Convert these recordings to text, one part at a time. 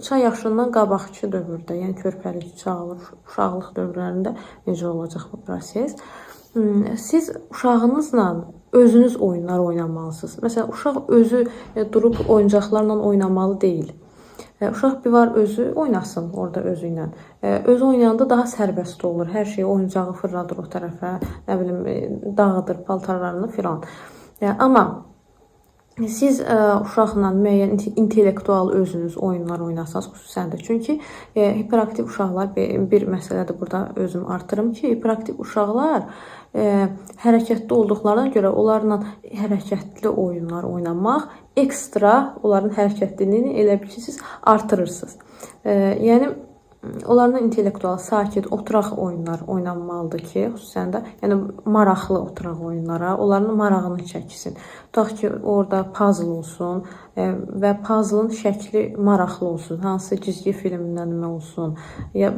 çay yaşından qabaqki dövrdə, yəni körpəlik çağı, uşaqlıq dövrlərində necə olacaq bu proses? Siz uşağınızla özünüz oyunlar oynamalısınız. Məsələn, uşaq özü durub oyuncaqlarla oynamalı deyil. Uşaq bir var özü oynasın orada özü ilə. Özü oynayanda daha sərbəst olur. Hər şeyi oyuncağı fırladır o tərəfə, nə bilim, dağıdır paltarlarını filan. Amma siz uşaqla müəyyən intellektual özünüz oyunlar oynasanız xüsusən də. Çünki hiperaktiv uşaqlar, bir məsələdir burada özüm artırım ki, hiperaktiv uşaqlar hərəkətli olduqlarına görə onlarla hərəkətli oyunlar oynamaq ekstra onların hərəkətliliyini elə bil ki, siz artırırsınız. Yəni, onlarla intellektual, sakit, oturaq oyunlar oynanmalıdır ki, xüsusən də yəni maraqlı oturaq oyunlara, onların marağını çəksin. Tutaq ki, orada puzzle olsun və puzzle-ın şəkli maraqlı olsun. Hansı cizgi filmindən olsun. Ya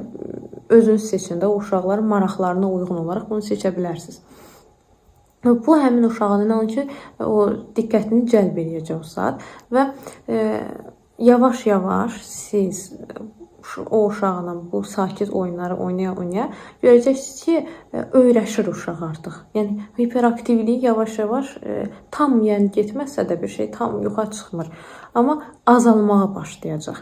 özünüz seçin də o uşaqların maraqlarına uyğun olaraq bunu seçə bilərsiniz. Bu həmin uşağın inanın ki, o diqqətini cəlb edəcək o saat və yavaş-yavaş siz o uşaqla bu sakit oyunları oynaya-oynaya görəcəksiniz ki, öyrəşir uşaq artıq. Yəni, hiperaktivliyi yavaş-yavaş tam getməsə də bir şey tam yoxa çıxmır. Amma azalmağa başlayacaq.